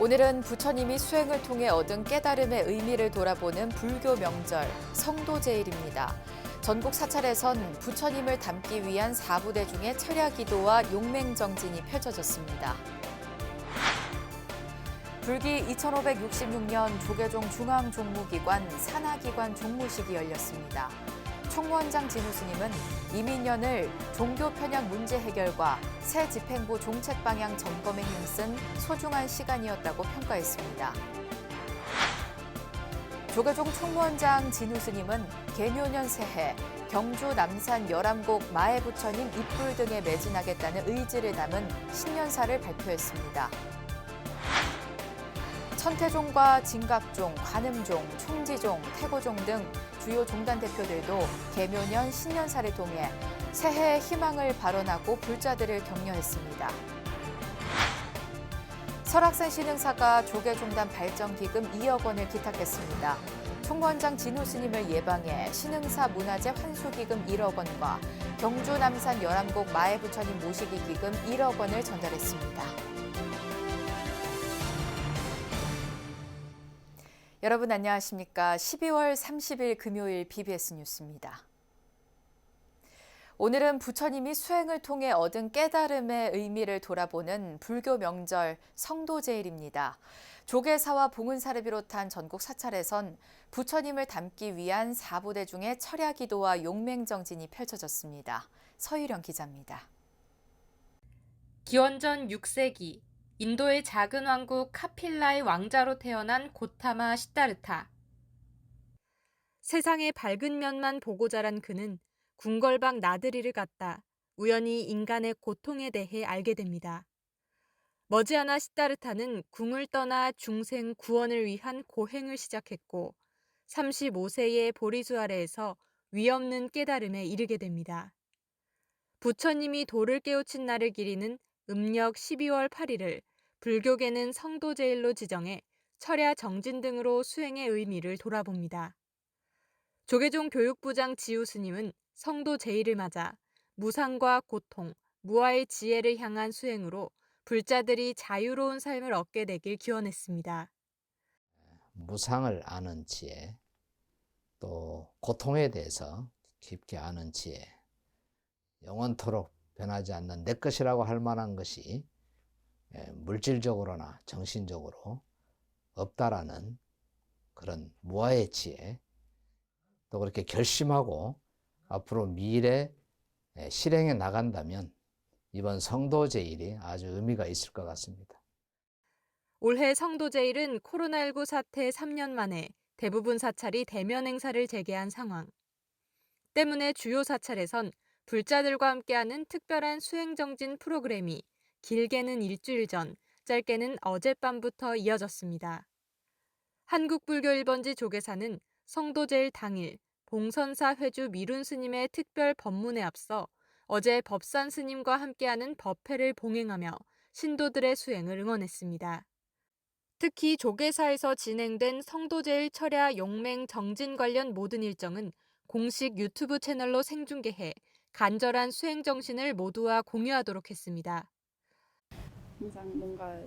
오늘은 부처님이 수행을 통해 얻은 깨달음의 의미를 돌아보는 불교 명절 성도제일입니다. 전국 사찰에선 부처님을 담기 위한 사부대 중에 철야기도와 용맹정진이 펼쳐졌습니다. 불기 2566년 조계종 중앙종무기관 산하기관 종무식이 열렸습니다. 총무원장 진우 스님은 이민년을 종교 편향 문제 해결과 새 집행부 종책 방향 점검에 힘쓴 소중한 시간이었다고 평가했습니다. 조계종 총무원장 진우 스님은 개묘년 새해 경주 남산 열암곡 마애부처님 입불 등에 매진하겠다는 의지를 담은 신년사를 발표했습니다. 천태종과 진각종, 관음종, 총지종, 태고종 등 주요 종단 대표들도 개묘년 신년사를 통해 새해의 희망을 발언하고 불자들을 격려했습니다. 설악산 신흥사가 조계종단 발전기금 2억 원을 기탁했습니다. 총무원장 진우 스님을 예방해 신흥사 문화재 환수기금 1억 원과 경주 남산 열암곡 마애부처님 모시기 기금 1억 원을 전달했습니다. 여러분 안녕하십니까? 12월 30일 금요일 BBS 뉴스입니다. 오늘은 부처님이 수행을 통해 얻은 깨달음의 의미를 돌아보는 불교 명절 성도제일입니다. 조계사와 봉은사를 비롯한 전국 사찰에선 부처님을 담기 위한 사부대 중에 철야기도와 용맹정진이 펼쳐졌습니다. 서유령 기자입니다. 기원전 6세기 인도의 작은 왕국 카필라의 왕자로 태어난 고타마 시다르타. 세상의 밝은 면만 보고 자란 그는 궁궐방 나들이를 갔다 우연히 인간의 고통에 대해 알게 됩니다. 머지않아 시다르타는 궁을 떠나 중생 구원을 위한 고행을 시작했고 35세의 보리수 아래에서 위없는 깨달음에 이르게 됩니다. 부처님이 도를 깨우친 날을 기리는 음력 12월 8일을 불교계는 성도제일로 지정해 철야 정진 등으로 수행의 의미를 돌아봅니다. 조계종 교육부장 지우 스님은 성도제일을 맞아 무상과 고통, 무아의 지혜를 향한 수행으로 불자들이 자유로운 삶을 얻게 되길 기원했습니다. 무상을 아는 지혜, 또 고통에 대해서 깊게 아는 지혜, 영원토록 변하지 않는 내 것이라고 할 만한 것이 물질적으로나 정신적으로 없다라는 그런 무아의 지혜, 또 그렇게 결심하고 앞으로 미래 실행해 나간다면 이번 성도제일이 아주 의미가 있을 것 같습니다. 올해 성도제일은 코로나19 사태 3년 만에 대부분 사찰이 대면 행사를 재개한 상황. 때문에 주요 사찰에선 불자들과 함께하는 특별한 수행정진 프로그램이 길게는 일주일 전, 짧게는 어젯밤부터 이어졌습니다. 한국불교 1번지 조계사는 성도제일 당일 봉선사 회주 미룬 스님의 특별 법문에 앞서 어제 법산 스님과 함께하는 법회를 봉행하며 신도들의 수행을 응원했습니다. 특히 조계사에서 진행된 성도제일 철야 용맹 정진 관련 모든 일정은 공식 유튜브 채널로 생중계해 간절한 수행 정신을 모두와 공유하도록 했습니다. 항상 뭔가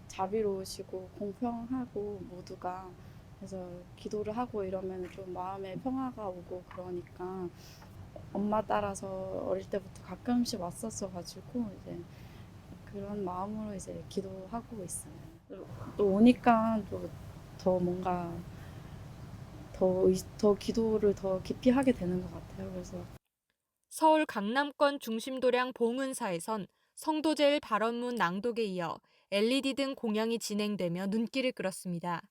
자비로우시고 공평하고 모두가 그래서 기도를 하고 이러면 좀 마음에 평화가 오고 그러니까 엄마 따라서 어릴 때부터 가끔씩 왔었어가지고 이제 그런 마음으로 이제 기도하고 있어요. 또 오니까 또 더 뭔가 더 기도를 더 깊이 하게 되는 것 같아요. 그래서 서울 강남권 중심도량 봉은사에선 성도제일 발언문 낭독에 이어 LED 등 공양이 진행되며 눈길을 끌었습니다.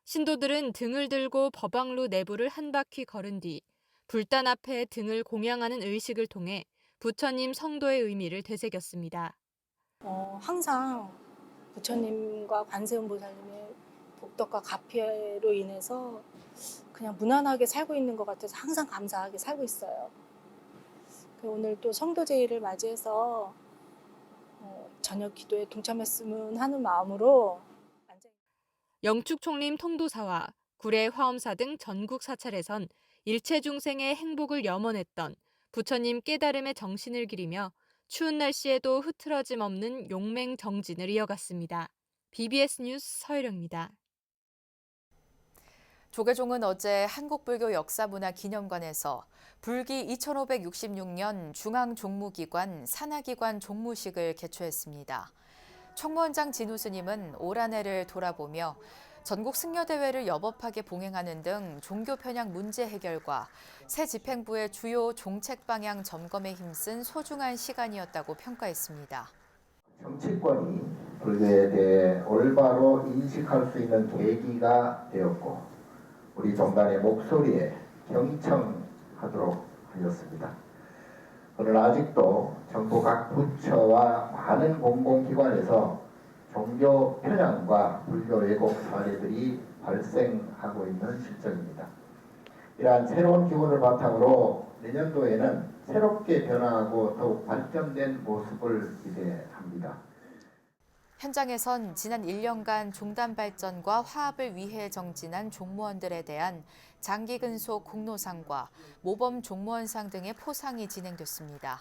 신도들은 등을 들고 법왕루 내부를 한 바퀴 걸은 뒤 불단 앞에 등을 공양하는 의식을 통해 부처님 성도의 의미를 되새겼습니다. 항상 부처님과 관세음보살님의 복덕과 가피로 인해서 그냥 무난하게 살고 있는 것 같아서 항상 감사하게 살고 있어요. 오늘 또 성도제일을 맞이해서 저녁 기도에 동참했으면 하는 마음으로 영축총림 통도사와 구례 화엄사 등 전국 사찰에선 일체 중생의 행복을 염원했던 부처님 깨달음의 정신을 기리며 추운 날씨에도 흐트러짐 없는 용맹 정진을 이어갔습니다. BBS 뉴스 서유령입니다. 조계종은 어제 한국불교 역사문화기념관에서 불기 2566년 중앙종무기관 산하기관 종무식을 개최했습니다. 총무원장 진우 스님은 올 한 해를 돌아보며 전국 승려대회를 여법하게 봉행하는 등 종교 편향 문제 해결과 새 집행부의 주요 종책 방향 점검에 힘쓴 소중한 시간이었다고 평가했습니다. 정치권이 불교에 대해 올바로 인식할 수 있는 계기가 되었고 우리 종단의 목소리에 경청하도록 하였습니다. 그러나 아직도 정부 각 부처와 많은 공공기관에서 종교 편향과 불교 왜곡 사례들이 발생하고 있는 실정입니다. 이러한 새로운 기운을 바탕으로 내년도에는 새롭게 변화하고 더욱 발전된 모습을 기대합니다. 현장에선 지난 1년간 종단 발전과 화합을 위해 정진한 종무원들에 대한 장기 근속 공로상과 모범 종무원상 등의 포상이 진행됐습니다.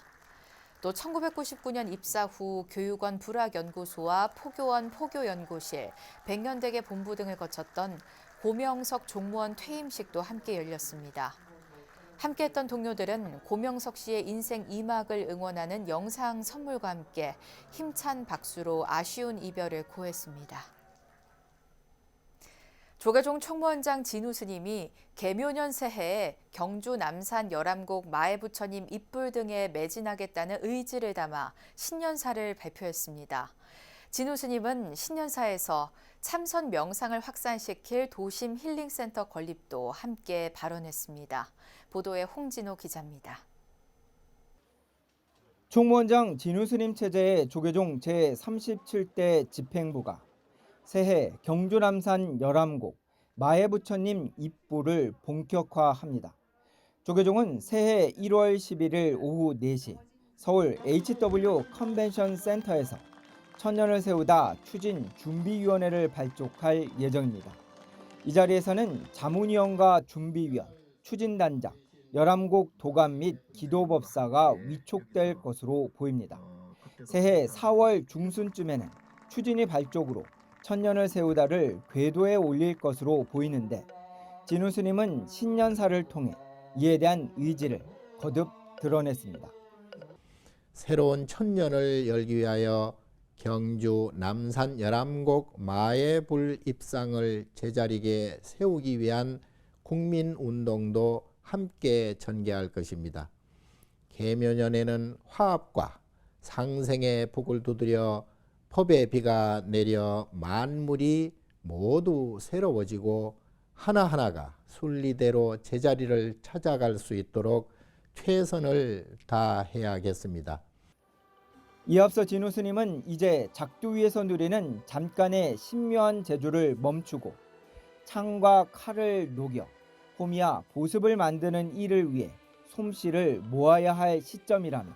또 1999년 입사 후 교육원 불학연구소와 포교원 포교연구실, 백년대계 본부 등을 거쳤던 고명석 종무원 퇴임식도 함께 열렸습니다. 함께했던 동료들은 고명석 씨의 인생 2막을 응원하는 영상 선물과 함께 힘찬 박수로 아쉬운 이별을 고했습니다. 조계종 총무원장 진우 스님이 개묘년 새해에 경주 남산 열암곡 마애부처님 입불 등에 매진하겠다는 의지를 담아 신년사를 발표했습니다. 진우 스님은 신년사에서 참선 명상을 확산시킬 도심 힐링센터 건립도 함께 발언했습니다. 보도에 홍진호 기자입니다. 총무원장 진우 스님 체제의 조계종 제37대 집행부가 새해 경주 남산 열암곡 마애부처님 입부를 본격화합니다. 조계종은 새해 1월 11일 오후 4시 서울 HW 컨벤션 센터에서 천년을 세우다 추진 준비위원회를 발족할 예정입니다. 이 자리에서는 자문위원과 준비위원, 추진단장, 열암곡 도감 및 기도법사가 위촉될 것으로 보입니다. 새해 4월 중순쯤에는 추진위 발족으로 천년을 세우다를 궤도에 올릴 것으로 보이는데 진우 스님은 신년사를 통해 이에 대한 의지를 거듭 드러냈습니다. 새로운 천년을 열기 위하여 경주 남산 열암곡 마애불 입상을 제자리게 세우기 위한 국민운동도 함께 전개할 것입니다. 개묘년에는 화합과 상생의 복을 두드려 법의 비가 내려 만물이 모두 새로워지고 하나하나가 순리대로 제자리를 찾아갈 수 있도록 최선을 다해야겠습니다. 이에 앞서 진우 스님은 이제 작두 위에서 누리는 잠깐의 신묘한 재주를 멈추고 창과 칼을 녹여 호미와 보습을 만드는 일을 위해 솜씨를 모아야 할 시점이라며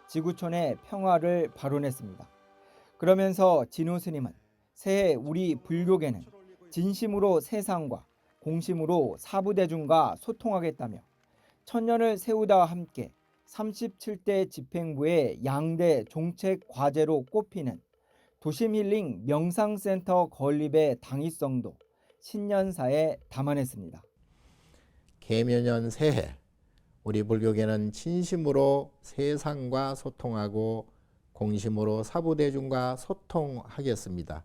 지구촌의 평화를 발언했습니다. 그러면서 진우 스님은 새해 우리 불교계는 진심으로 세상과 공심으로 사부대중과 소통하겠다며 천년을 세우다와 함께 37대 집행부의 양대 종책 과제로 꼽히는 도심힐링 명상센터 건립의 당위성도 신년사에 담아냈습니다. 개묘년 새해 우리 불교계는 진심으로 세상과 소통하고 공심으로 사부대중과 소통하겠습니다.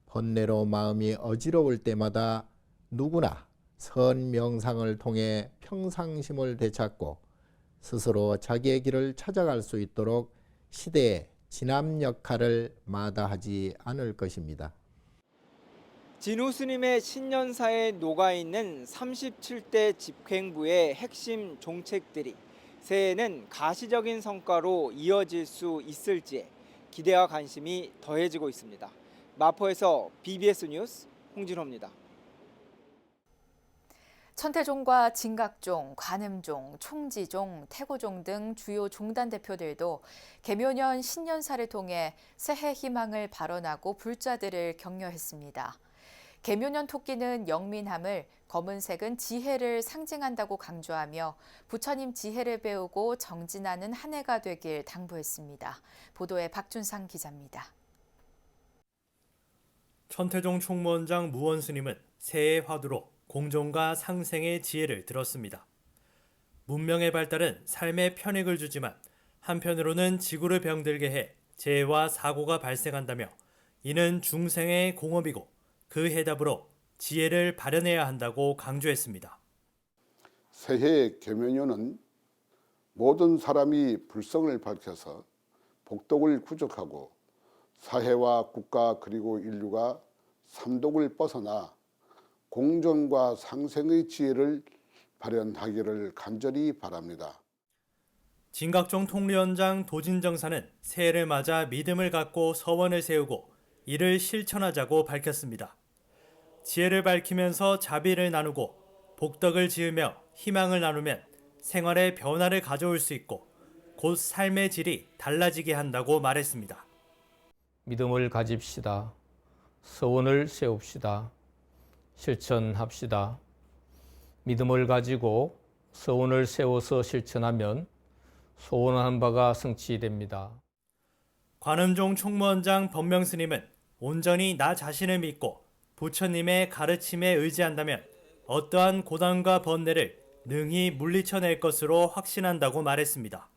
번뇌로 마음이 어지러울 때마다 누구나 선 명상을 통해 평상심을 되찾고 스스로 자기의 길을 찾아갈 수 있도록 시대의 진압 역할을 마다하지 않을 것입니다. 진우 스님의 신년사에 녹아있는 37대 집행부의 핵심 종책들이 새해에는 가시적인 성과로 이어질 수 있을지에 기대와 관심이 더해지고 있습니다. 마포에서 BBS 뉴스 홍진호입니다. 천태종과 진각종, 관음종, 총지종, 태고종 등 주요 종단 대표들도 개묘년 신년사를 통해 새해 희망을 발언하고 불자들을 격려했습니다. 개묘년 토끼는 영민함을, 검은색은 지혜를 상징한다고 강조하며 부처님 지혜를 배우고 정진하는 한 해가 되길 당부했습니다. 보도에 박준상 기자입니다. 천태종 총무원장 무원 스님은 새해 화두로 공존과 상생의 지혜를 들었습니다. 문명의 발달은 삶에 편익을 주지만 한편으로는 지구를 병들게 해 재해와 사고가 발생한다며 이는 중생의 공업이고 그 해답으로 지혜를 발현해야 한다고 강조했습니다. 새해 계면연은 모든 사람이 불성을 밝혀서 복덕을 구족하고 사회와 국가 그리고 인류가 삼독을 벗어나 공존과 상생의 지혜를 발현하기를 간절히 바랍니다. 진각종 통리원장 도진정사는 새해를 맞아 믿음을 갖고 서원을 세우고 이를 실천하자고 밝혔습니다. 지혜를 밝히면서 자비를 나누고 복덕을 지으며 희망을 나누면 생활에 변화를 가져올 수 있고 곧 삶의 질이 달라지게 한다고 말했습니다. 믿음을 가집시다. 서원을 세웁시다. 실천합시다. 믿음을 가지고 서원을 세워서 실천하면 소원하는 바가 성취됩니다. 관음종 총무원장 법명스님은 온전히 나 자신을 믿고 부처님의 가르침에 의지한다면 어떠한 고난과 번뇌를 능히 물리쳐낼 것으로 확신한다고 말했습니다.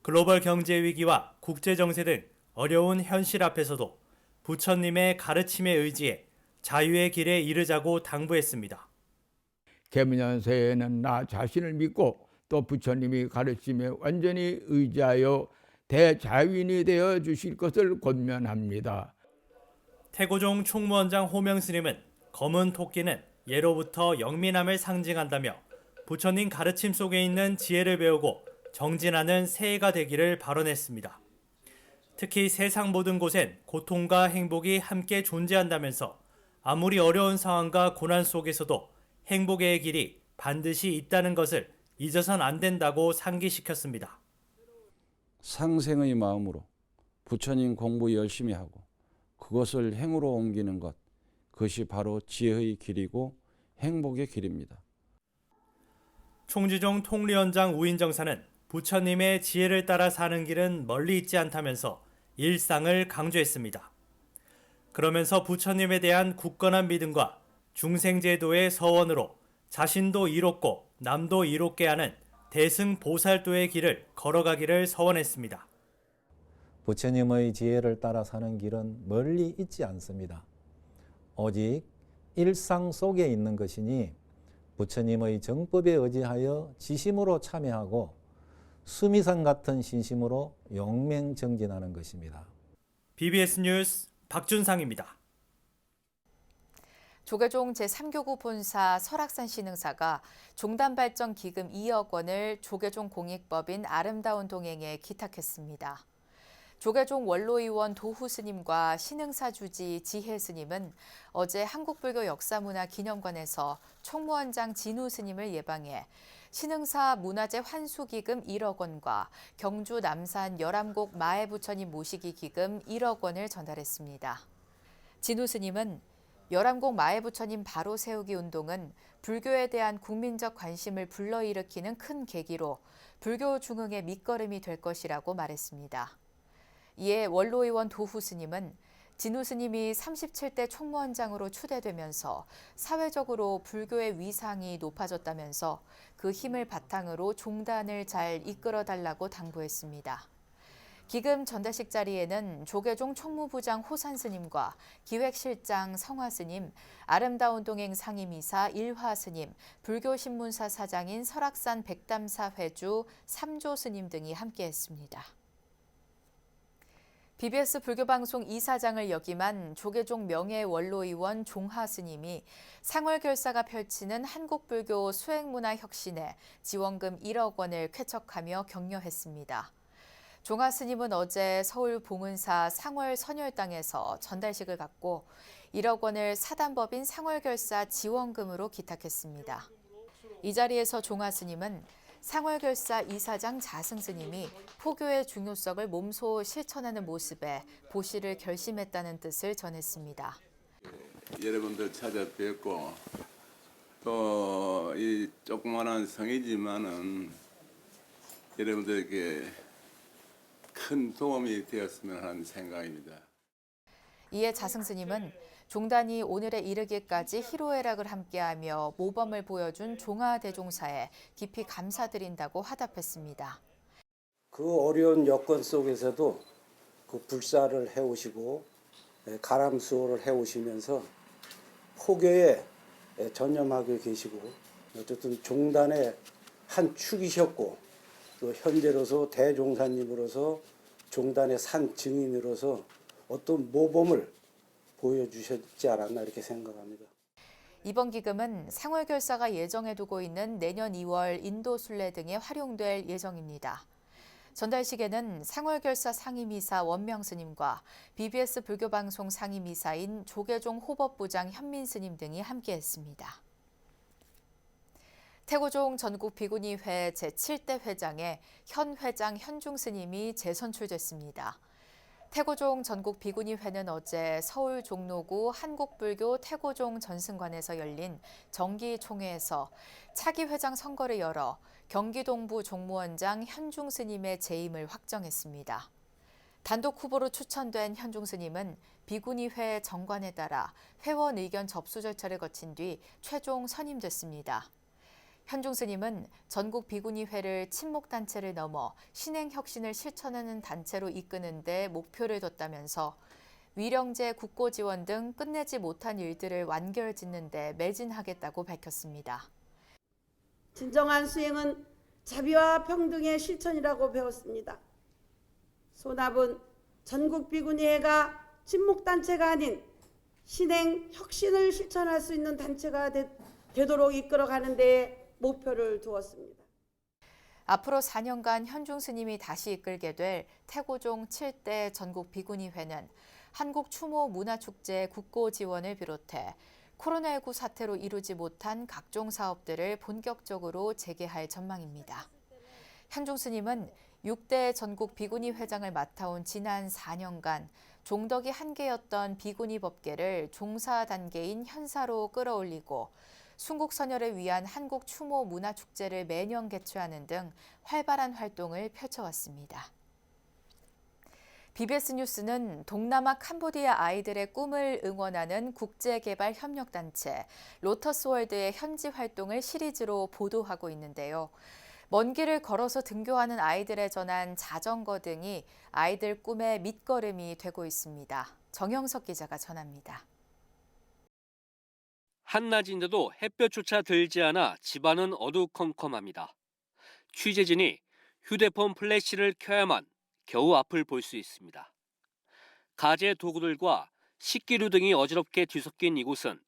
글로벌 경제 위기와 국제 정세 등 어려운 현실 앞에서도 부처님의 가르침에 의지해 자유의 길에 이르자고 당부했습니다. 개묘년 새해에는 나 자신을 믿고 또 부처님이 가르침에 완전히 의지하여 대자유인이 되어 주실 것을 권면합니다. 태고종 총무원장 호명스님은 검은 토끼는 예로부터 영민함을 상징한다며 부처님 가르침 속에 있는 지혜를 배우고 정진하는 새해가 되기를 발언했습니다. 특히 세상 모든 곳엔 고통과 행복이 함께 존재한다면서 아무리 어려운 상황과 고난 속에서도 행복의 길이 반드시 있다는 것을 잊어선 안 된다고 상기시켰습니다. 상생의 마음으로 부처님 공부 열심히 하고 그것을 행으로 옮기는 것, 그것이 바로 지혜의 길이고 행복의 길입니다. 총지종 통리원장 우인정사는 부처님의 지혜를 따라 사는 길은 멀리 있지 않다면서 일상을 강조했습니다. 그러면서 부처님에 대한 굳건한 믿음과 중생제도의 서원으로 자신도 이롭고 남도 이롭게 하는 대승보살도의 길을 걸어가기를 서원했습니다. 부처님의 지혜를 따라 사는 길은 멀리 있지 않습니다. 오직 일상 속에 있는 것이니 부처님의 정법에 의지하여 지심으로 참여하고 수미산 같은 신심으로 용맹정진하는 것입니다. BBS 뉴스 박준상입니다. 조계종 제3교구 본사 설악산 신흥사가 종단발전기금 2억 원을 조계종 공익법인 아름다운 동행에 기탁했습니다. 조계종 원로의원 도후 스님과 신흥사 주지 지혜 스님은 어제 한국불교 역사문화기념관에서 총무원장 진우 스님을 예방해 신흥사 문화재 환수기금 1억 원과 경주 남산 열암곡 마애부처님 모시기 기금 1억 원을 전달했습니다. 진우 스님은 열암곡 마애부처님 바로 세우기 운동은 불교에 대한 국민적 관심을 불러일으키는 큰 계기로 불교 중흥의 밑거름이 될 것이라고 말했습니다. 이에 원로의원 도후 스님은 진우 스님이 37대 총무원장으로 추대되면서 사회적으로 불교의 위상이 높아졌다면서 그 힘을 바탕으로 종단을 잘 이끌어달라고 당부했습니다. 기금 전달식 자리에는 조계종 총무부장 호산 스님과 기획실장 성화 스님, 아름다운 동행 상임이사 일화 스님, 불교신문사 사장인 설악산 백담사 회주 삼조 스님 등이 함께했습니다. BBS 불교방송 이사장을 역임한 조계종 명예원로의원 종하 스님이 상월결사가 펼치는 한국불교 수행문화 혁신에 지원금 1억 원을 쾌척하며 격려했습니다. 종하 스님은 어제 서울 봉은사 상월 선열당에서 전달식을 갖고 1억 원을 사단법인 상월결사 지원금으로 기탁했습니다. 이 자리에서 종하 스님은 상월결사 이사장 자승 스님이 포교의 중요성을 몸소 실천하는 모습에 보시를 결심했다는 뜻을 전했습니다. 여러분들 찾아뵙고 또 이 조그마한 성이지만은 여러분들에게 큰 도움이 되었으면 하는 생각입니다. 이에 자승 스님은 종단이 오늘에 이르기까지 희로애락을 함께하며 모범을 보여준 종화대종사에 깊이 감사드린다고 화답했습니다. 그 어려운 여건 속에서도 그 불사를 해오시고 가람수호를 해오시면서 포교에 전념하고 계시고 어쨌든 종단의 한 축이셨고 또 현재로서 대종사님으로서 종단의 산 증인으로서 어떤 모범을 보여주셨지 않았나 이렇게 생각합니다. 이번 기금은 상월결사가 예정해 두고 있는 내년 2월 인도순례 등에 활용될 예정입니다. 전달식에는 상월결사 상임이사 원명스님과 BBS 불교방송 상임이사인 조계종 호법부장 현민스님 등이 함께했습니다. 태고종 전국비구니회 제7대 회장에 현 회장 현중스님이 재선출됐습니다. 태고종 전국비구니회는 어제 서울 종로구 한국불교 태고종 전승관에서 열린 정기총회에서 차기 회장 선거를 열어 경기동부 종무원장 현중스님의 재임을 확정했습니다. 단독 후보로 추천된 현중스님은 비구니회 정관에 따라 회원 의견 접수 절차를 거친 뒤 최종 선임됐습니다. 현중스님은 전국 비구니회를 친목단체를 넘어 신행혁신을 실천하는 단체로 이끄는 데 목표를 뒀다면서 위령제 국고 지원 등 끝내지 못한 일들을 완결짓는 데 매진하겠다고 밝혔습니다. 진정한 수행은 자비와 평등의 실천이라고 배웠습니다. 소납은 전국 비구니회가 친목단체가 아닌 신행 혁신을 실천할 수 있는 단체가 되도록 이끌어가는 데 목표를 두었습니다. 앞으로 4년간 현중 스님이 다시 이끌게 될 태고종 7대 전국 비구니회는 한국 추모 문화축제 국고 지원을 비롯해 코로나19 사태로 이루지 못한 각종 사업들을 본격적으로 재개할 전망입니다. 현중 스님은 6대 전국 비구니 회장을 맡아온 지난 4년간 종덕이 한계였던 비구니 법계를 종사 단계인 현사로 끌어올리고 순국선열을 위한 한국 추모 문화축제를 매년 개최하는 등 활발한 활동을 펼쳐왔습니다. BBS 뉴스는 동남아 캄보디아 아이들의 꿈을 응원하는 국제개발협력단체 로터스월드의 현지 활동을 시리즈로 보도하고 있는데요. 먼 길을 걸어서 등교하는 아이들에 전한 자전거 등이 아이들 꿈의 밑거름이 되고 있습니다. 정영석 기자가 전합니다. 한낮인데도 햇볕조차 들지 않아 집안은 어두컴컴합니다. 취재진이 휴대폰 플래시를 켜야만 겨우 앞을 볼 수 있습니다. 가재 도구들과 식기류 등이 어지럽게 뒤섞인 이곳은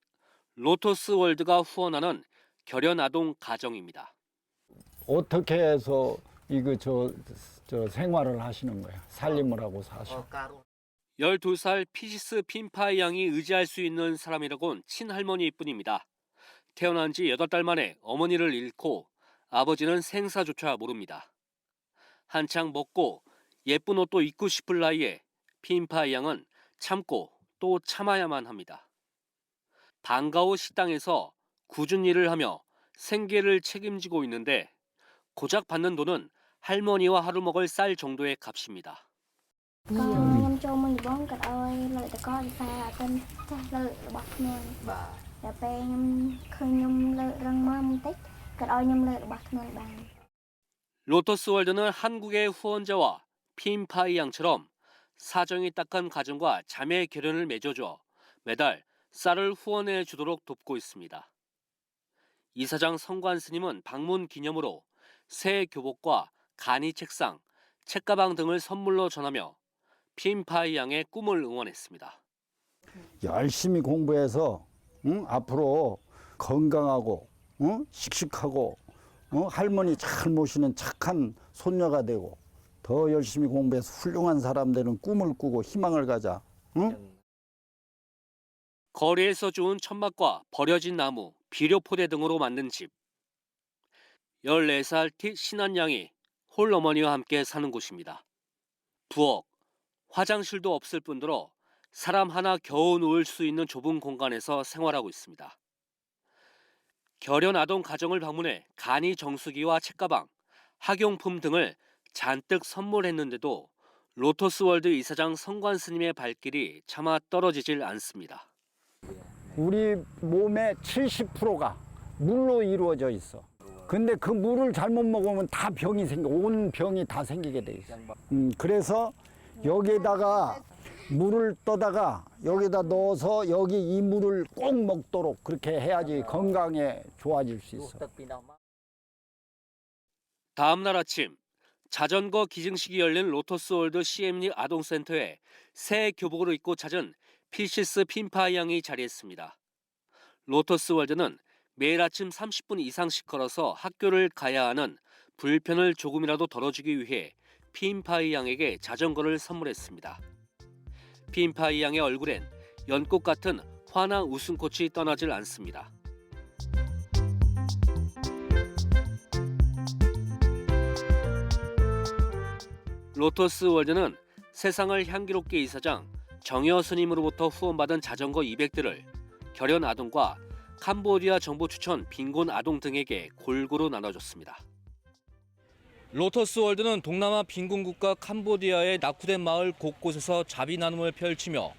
로터스 월드가 후원하는 결연 아동 가정입니다. 어떻게 해서 이거 저 생활을 하시는 거야? 살림을 하고 사셔. 12살 피시스 핀파이 양이 의지할 수 있는 사람이라곤 친할머니뿐입니다. 태어난 지 8달 만에 어머니를 잃고 아버지는 생사조차 모릅니다. 한창 먹고 예쁜 옷도 입고 싶을 나이에 핀파이 양은 참고 또 참아야만 합니다. 방과후 식당에서 굳은 일을 하며 생계를 책임지고 있는데 고작 받는 돈은 할머니와 하루 먹을 쌀 정도의 값입니다.ខ្ញុំចូលមុនដំបូងគាត់ឲ្យលើកតកវិសាអតិនចាស់លើករបស់ខ្លួនបាទតែពេលខ្ញុំឃើញខ្ញុំលើករឹងមកបន្តិចគាត់ឲ្យខ្ញុំលើករបស់ខ្លួនបាន 로터스월드는 한국의 후원자와 핀파이 양처럼 사정이 딱한 가정과 자매 결연을 맺어줘 매달 쌀을 후원해 주도록 돕고 있습니다. 이사장 성관 스님은 방문 기념으로 새 교복과 간이 책상, 책가방 등을 선물로 전하며 핀파이 양의 꿈을 응원했습니다. 열심히 공부해서 앞으로 건강하고 씩씩하고 할머니 잘 모시는 착한 손녀가 되고 더 열심히 공부해서 훌륭한 사람 되는 꿈을 꾸고 희망을 가자. 응? 거리에서 주운 천막과 버려진 나무, 비료포대 등으로 만든 집. 14살 티 신한 양이 홀어머니와 함께 사는 곳입니다. 부엌, 화장실도 없을 뿐더러 사람 하나 겨우 누울 수 있는 좁은 공간에서 생활하고 있습니다. 결연 아동 가정을 방문해 간이 정수기와 책가방, 학용품 등을 잔뜩 선물했는데도 로터스월드 이사장 성관 스님의 발길이 차마 떨어지질 않습니다. 우리 몸의 70%가 물로 이루어져 있어. 근데 그 물을 잘못 먹으면 다 병이 생겨. 온 병이 다 생기게 돼 있어. 그래서 여기에다가 물을 떠다가 여기다 넣어서 여기 이 물을 꼭 먹도록 그렇게 해야지 건강에 좋아질 수 있어. 다음 날 아침 자전거 기증식이 열린 로터스월드 CM리 아동센터에 새 교복을 입고 찾은 피시스 핀파이 양이 자리했습니다. 로터스월드는 매일 아침 30분 이상씩 걸어서 학교를 가야 하는 불편을 조금이라도 덜어주기 위해 핀파이 양에게 자전거를 선물했습니다. 핀파이 양의 얼굴엔 연꽃 같은 환한 웃음꽃이 떠나질 않습니다. 로터스월드는 세상을 향기롭게 이사장 정여 스님으로부터 후원받은 자전거 200대를 결연 아동과 캄보디아 정부 추천 빈곤 아동 등에게 골고루 나눠줬습니다. 로터스월드는 동남아 빈곤 국가 캄보디아의 낙후된 마을 곳곳에서 자비 나눔을 펼치며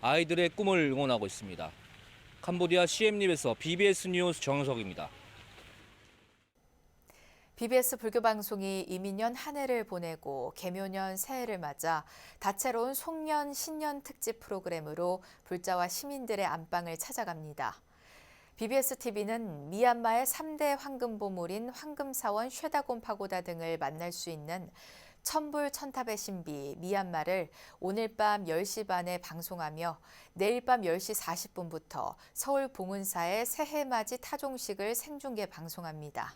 아이들의 꿈을 응원하고 있습니다. 캄보디아 시엠립에서 BBS 뉴스 정석입니다. BBS 불교방송이 이민년 한 해를 보내고 개묘년 새해를 맞아 다채로운 송년 신년 특집 프로그램으로 불자와 시민들의 안방을 찾아갑니다. BBS TV는 미얀마의 3대 황금 보물인 황금사원 쉐다곤 파고다 등을 만날 수 있는 천불 천탑의 신비 미얀마를 오늘 밤 10시 반에 방송하며 내일 밤 10시 40분부터 서울 봉은사의 새해맞이 타종식을 생중계 방송합니다.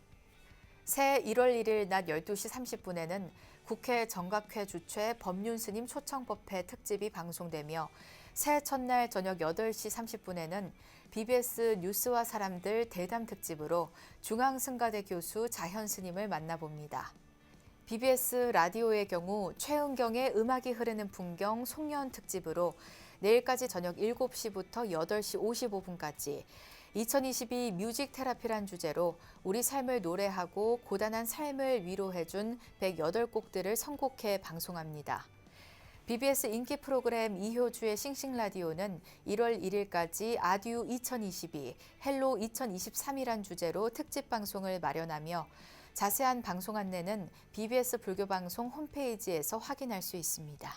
새해 1월 1일 낮 12시 30분에는 국회 정각회 주최 법륜스님 초청법회 특집이 방송되며 새해 첫날 저녁 8시 30분에는 BBS 뉴스와 사람들 대담 특집으로 중앙승가대 교수 자현스님을 만나봅니다. BBS 라디오의 경우 최은경의 음악이 흐르는 풍경 송년 특집으로 내일까지 저녁 7시부터 8시 55분까지 2022 뮤직 테라피란 주제로 우리 삶을 노래하고 고단한 삶을 위로해준 108곡들을 선곡해 방송합니다. BBS 인기 프로그램 이효주의 싱싱라디오는 1월 1일까지 아듀 2022, 헬로 2023이란 주제로 특집 방송을 마련하며 자세한 방송 안내는 BBS 불교방송 홈페이지에서 확인할 수 있습니다.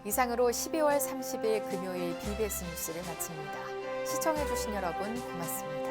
이상으로 12월 30일 금요일 BBS 뉴스를 마칩니다. 시청해주신 여러분 고맙습니다.